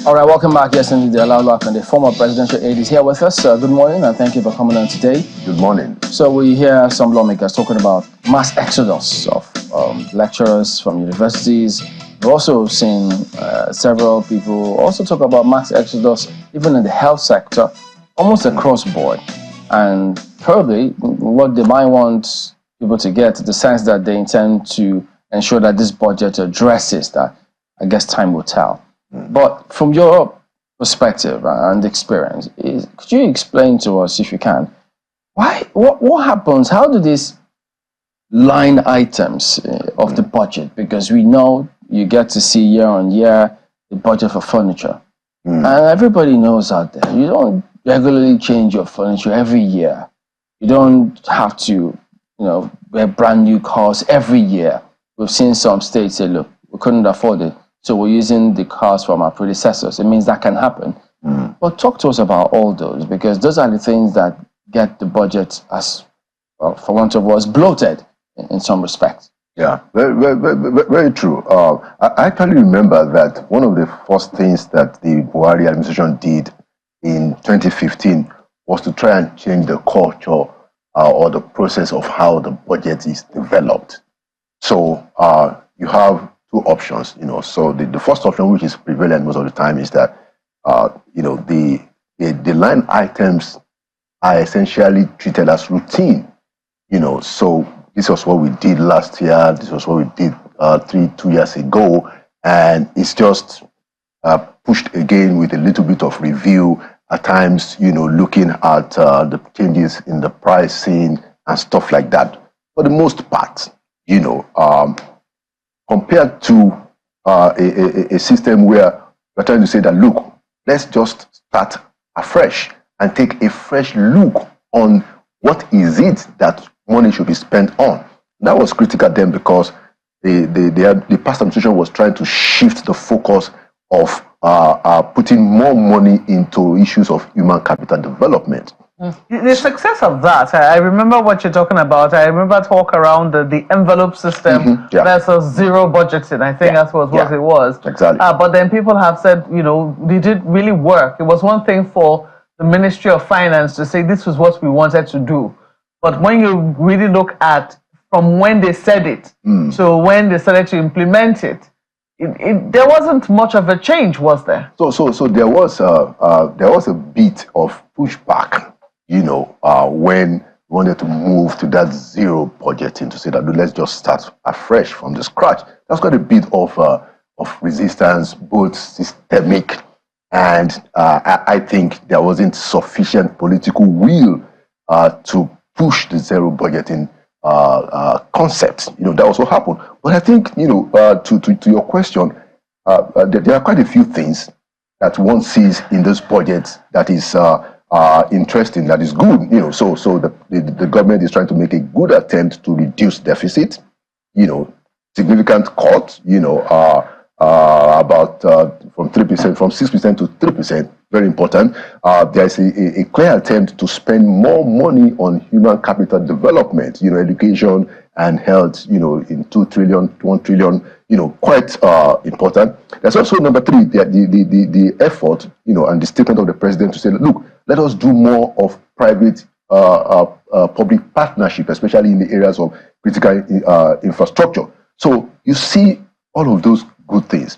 All right, welcome back. Yes, indeed, Laolu, and the former presidential aide, is here with us. Good morning, and thank you for coming on today. Good morning. So we hear some lawmakers talking about mass exodus of lecturers from universities. We've also seen several people also talk about mass exodus even in the health sector, almost across board. And probably what they might want people to get the sense that they intend to ensure that this budget addresses that. I guess time will tell. But from your perspective and experience, could you explain to us, if you can, what happens? How do these line items of the budget? Because we know you get to see year on year the budget for furniture, and everybody knows out there you don't regularly change your furniture every year. You don't have to, wear brand new cars every year. We've seen some states say, look, we couldn't afford it, so we're using the cars from our predecessors. It means that can happen. But talk to us about all those, because those are the things that get the budget, as well, for want of words, bloated in some respects. Yeah, very true. I actually remember that one of the first things that the Buhari administration did in 2015 was to try and change the culture or the process of how the budget is developed. So you have two options, So the first option, which is prevalent most of the time, is that the line items are essentially treated as routine, So this was what we did last year. This was what we did 2 years ago, and it's just pushed again with a little bit of review at times, looking at the changes in the pricing and stuff like that. For the most part, compared to a system where we're trying to say that, look, let's just start afresh and take a fresh look on what is it that money should be spent on. That was critical then, because the past administration was trying to shift the focus of putting more money into issues of human capital development. The success of that, I remember what you're talking about. I remember talk around the envelope system versus zero budgeting. I think that's what it was. Exactly. But then people have said, did it really work? It was one thing for the Ministry of Finance to say this was what we wanted to do. But when you really look at from when they said it to when they started to implement it, there wasn't much of a change, was there? So there was a bit of pushback, when we wanted to move to that zero budgeting, to say that let's just start afresh from the scratch. That's got a bit of resistance, both systemic, and I think there wasn't sufficient political will to push the zero budgeting concept. That also happened. But I think, to your question, there are quite a few things that one sees in this budget that is interesting, that is good. So the government is trying to make a good attempt to reduce deficit. Significant cuts. About from 3%, from 6% to 3%. Very important. There's a clear attempt to spend more money on human capital development, education and health, in 2 trillion, 1 trillion, quite important. There's also number 3, the effort, and the statement of the president to say, look, let us do more of private public partnership, especially in the areas of critical infrastructure. So you see all of those good things.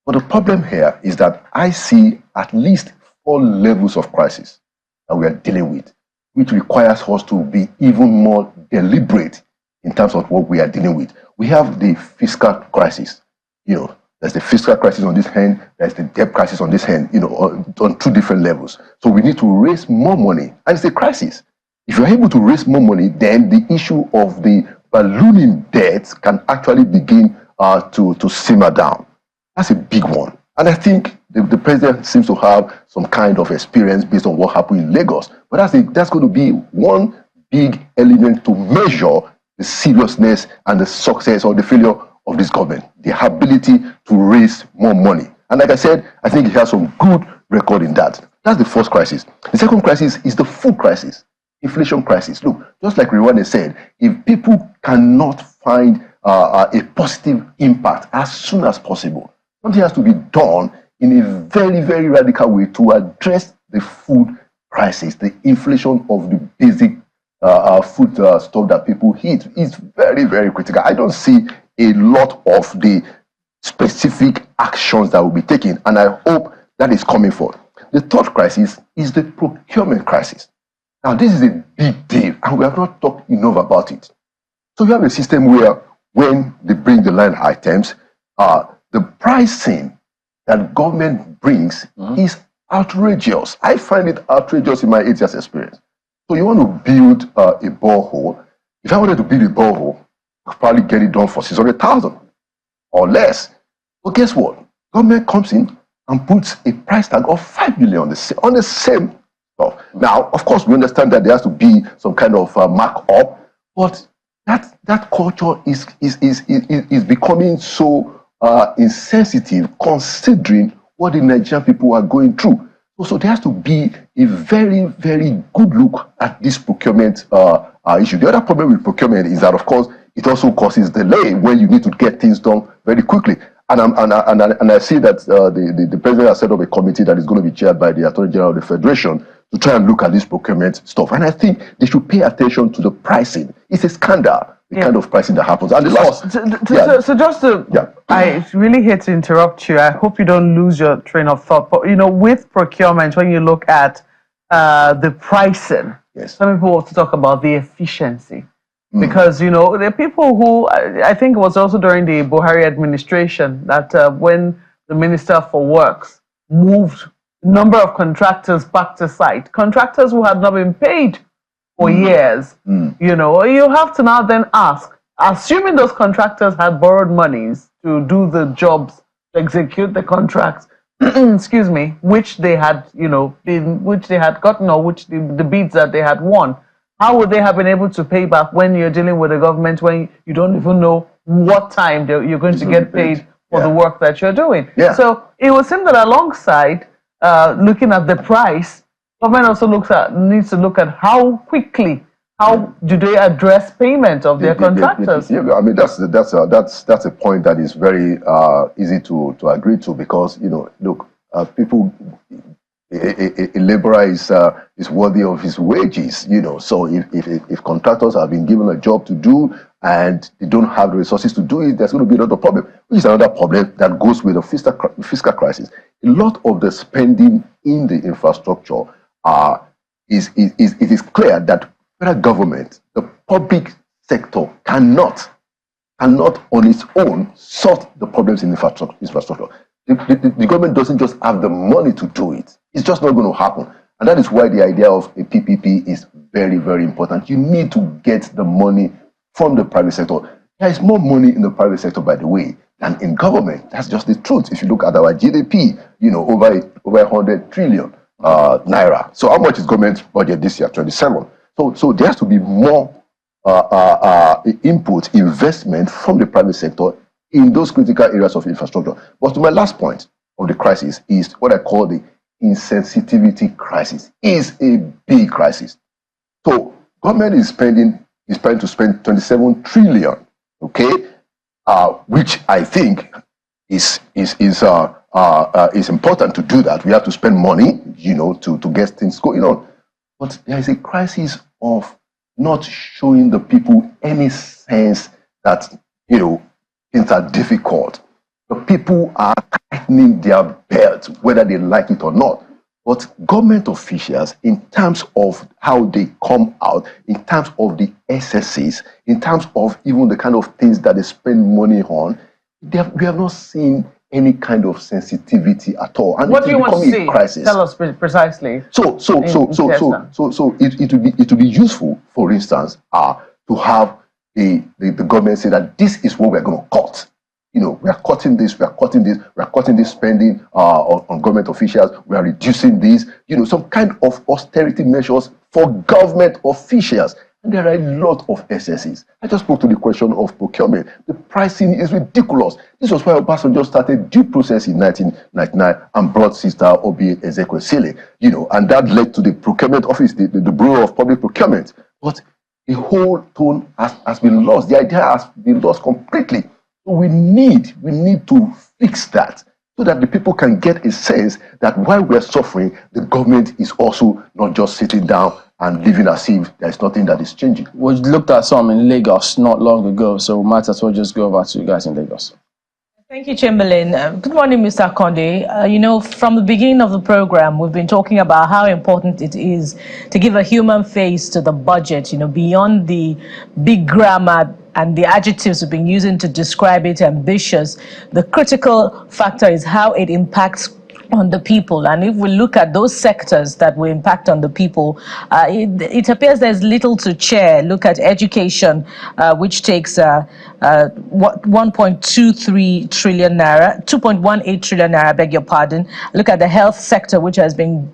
But the problem here is that I see at least 4 levels of crisis that we are dealing with, which requires us to be even more deliberate in terms of what we are dealing with. We have the fiscal crisis. There's the fiscal crisis on this hand, there's the debt crisis on this hand, on 2 different levels. So we need to raise more money, and it's a crisis. If you're able to raise more money, then the issue of the ballooning debt can actually begin to simmer down. That's a big one. And I think the president seems to have some kind of experience based on what happened in Lagos. But that's going to be one big element to measure the seriousness and the success or the failure of this government, the ability to raise more money. And like I said, I think he has some good record in that. That's the first crisis. The second crisis is the food crisis, inflation crisis. Look, just like Rwanda said, if people cannot find a positive impact as soon as possible, something has to be done in a very, very radical way to address the food crisis, the inflation of the basic food stuff that people eat is very, very critical. I don't see a lot of the specific actions that will be taken, and I hope that is coming forth. The third crisis is the procurement crisis. Now, this is a big deal, and we have not talked enough about it. So you have a system where when they bring the line items, the pricing that government brings is outrageous. I find it outrageous in my 8 years experience. So you want to build a borehole. If I wanted to build a borehole, I'd probably get it done for 600,000 or less. But guess what? Government comes in and puts a price tag of 5 million on the same stuff. Now, of course, we understand that there has to be some kind of markup, but that culture is becoming so insensitive, considering what the Nigerian people are going through. So there has to be a very, very good look at this procurement issue. The other problem with procurement is that, of course, it also causes delay when you need to get things done very quickly. And I see that the president has set up a committee that is going to be chaired by the Attorney General of the Federation to try and look at this procurement stuff. And I think they should pay attention to the pricing. It's a scandal, the kind of pricing that happens. And the last, so just to, I really hate to interrupt you. I hope you don't lose your train of thought. But, you know, with procurement, when you look at the pricing, some people want to talk about the efficiency. Because, you know, there are people who, I think it was also during the Buhari administration that when the Minister for Works moved a number of contractors back to site, contractors who had not been paid for years, you know, you have to now then ask, assuming those contractors had borrowed monies to do the jobs, to execute the contracts, excuse me, which they had, you know, which they had gotten, or which the bids that they had won, how would they have been able to pay back when you're dealing with a government when you don't even know what time you're going to get paid for the work that you're doing? So it would seem that alongside looking at the price, government also needs to look at how quickly, how do they address payment of their contractors? I mean, that's a point that is very easy to agree to, because, you know, look, people. A laborer is worthy of his wages, you know. So if contractors have been given a job to do and they don't have the resources to do it, there's going to be another problem, which is another problem that goes with the fiscal crisis. A lot of the spending in the infrastructure it is clear that federal government, the public sector, cannot on its own sort the problems in infrastructure. The government doesn't just have the money to do it. It's just not going to happen. And that is why the idea of a PPP is very, very important. You need to get the money from the private sector. There is more money in the private sector, by the way, than in government. That's just the truth. If you look at our GDP, you know, over 100 trillion naira. So how much is government's budget this year? 27. So there has to be more input, investment from the private sector in those critical areas of infrastructure. But to my last point of the crisis is what I call the insensitivity crisis. Is a big crisis. So government is planning to spend 27 trillion, okay, which I think is important to do that. We have to spend money, you know, to get things going on. But there is a crisis of not showing the people any sense that, you know, things are difficult. The people are tightening their belts, whether they like it or not. But government officials, in terms of how they come out, in terms of the SSCs, in terms of even the kind of things that they spend money on, we have not seen any kind of sensitivity at all. And what do you want to see? Crisis. Tell us precisely. So it would be useful, for instance, to have the government say that this is what we're going to cut. You know, we are cutting this, we are cutting this spending on government officials, we are reducing this, you know, some kind of austerity measures for government officials. And there are a lot of SSEs. I just spoke to the question of procurement. The pricing is ridiculous. This was why Obasanjo started due process in 1999 and brought Sister Obi Ezekwesili, you know, and that led to the procurement office, the Bureau of Public Procurement. But the whole tone has been lost. The idea has been lost completely. So we need to fix that. so that the people can get a sense that while we're suffering, the government is also not just sitting down and living as if there's nothing that is changing. We looked at some in Lagos not long ago, so we might as well just go over to you guys in Lagos. Thank you, Chamberlain. Good morning, Mr. Conde. You know, from the beginning of the program, we've been talking about how important it is to give a human face to the budget, you know, beyond the big grammar and the adjectives we've been using to describe it, ambitious. The critical factor is how it impacts on the people. And if we look at those sectors that will impact on the people, it appears there's little to share. Look at education, which takes 1.23 trillion naira, 2.18 trillion naira, beg your pardon. Look at the health sector, which has been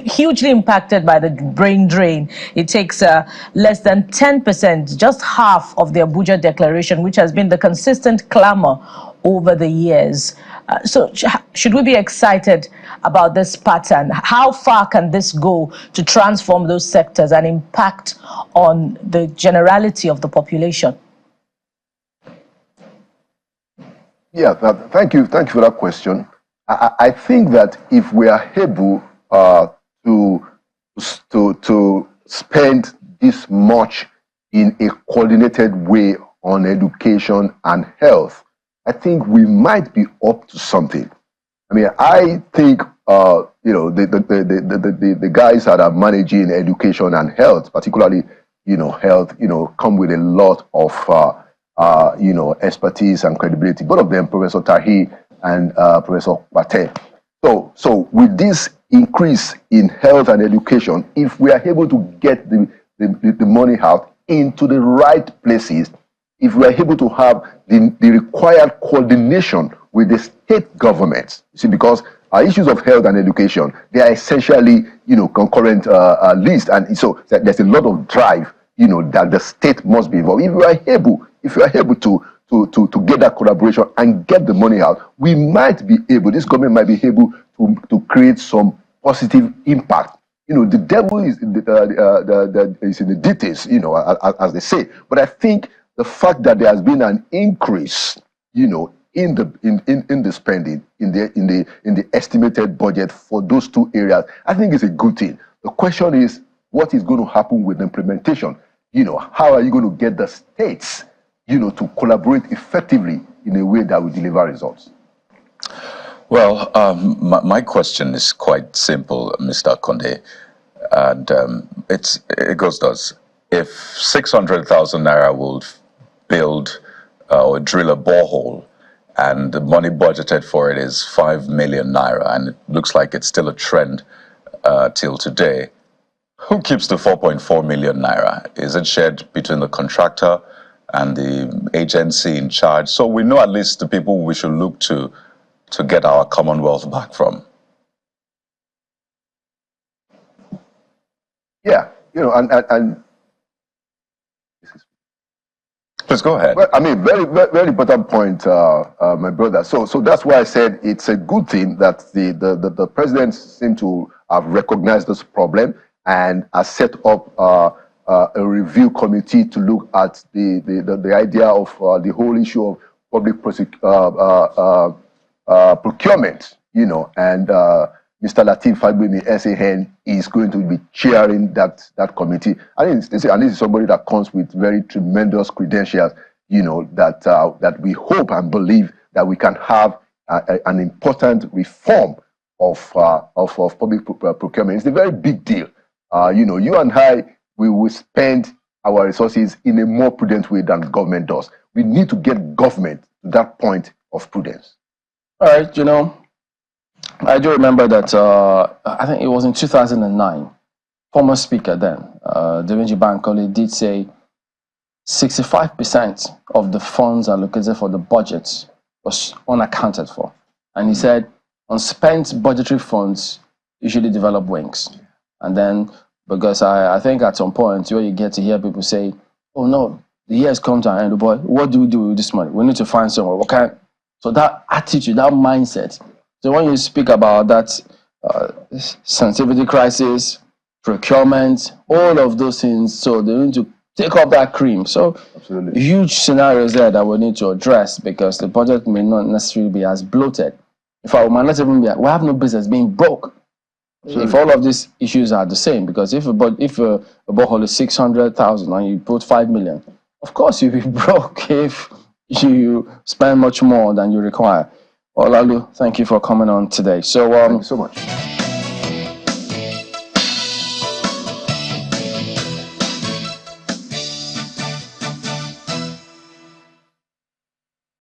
hugely impacted by the brain drain. It takes less than 10%, just half of the Abuja Declaration, which has been the consistent clamor over the years. So should we be excited about this pattern? How far can this go to transform those sectors and impact on the generality of the population? Yeah, thank you for that question. I think that if we are able to spend this much in a coordinated way on education and health, I think we might be up to something. I mean, I think you know, the guys that are managing education and health, particularly, you know, health, you know, come with a lot of you know, expertise and credibility. Both of them, Professor Tahi and Professor Pate. So with this increase in health and education, if we are able to get the money out into the right places, if we are able to have the required coordination with the state governments, you see, because issues of health and education, they are essentially, you know, concurrent list, and so there's a lot of drive, you know, that the state must be involved. If we are able to get that collaboration and get the money out, we might be able, this government might be able to create some positive impact. You know, the devil is in the details, you know, as they say. But I think the fact that there has been an increase, you know, in the spending, in the estimated budget for those two areas, I think is a good thing. The question is, what is going to happen with implementation? You know, how are you going to get the states, you know, to collaborate effectively in a way that will deliver results? Well, my question is quite simple, Mr. Conde, and it goes thus: if 600,000 naira will build or drill a borehole, and the money budgeted for it is 5 million naira, and it looks like it's still a trend till today, who keeps the 4.4 million naira? Is it shared between the contractor and the agency in charge? So we know at least the people we should look to get our Commonwealth back from. Yeah, you know, and please go ahead. Well, I mean, very, very important point, my brother. So that's why I said it's a good thing that the president seemed to have recognized this problem and has set up a review committee to look at the idea of the whole issue of public procurement, you know, and Mr. Lateef Fagbemi, SAN, is going to be chairing that committee. And this is somebody that comes with very tremendous credentials, you know, that we hope and believe that we can have an important reform of public procurement. It's a very big deal. You know, you and I, we will spend our resources in a more prudent way than government does. We need to get government to that point of prudence. All right, you know, I do remember that I think it was in 2009, former speaker then, Devenji Bankole, did say 65% of the funds allocated for the budget was unaccounted for. And he said, unspent budgetary funds usually develop wings. And then, because I think at some point where you get to hear people say, oh no, the year has come to an end, boy, what do we do with this money? We need to find somewhere. What kind? So that attitude, that mindset. So when you speak about that sensitivity crisis, procurement, all of those things, so they need to take up that cream. So absolutely, huge scenarios there that we need to address because the budget may not necessarily be as bloated In fact, we might not even be, we have no business being broke. If all of these issues are the same, because if a borehole is 600,000 and you put 5 million, of course you'll be broke if you spend much more than you require. Well, Laolu, thank you for coming on today. So, thank you so much.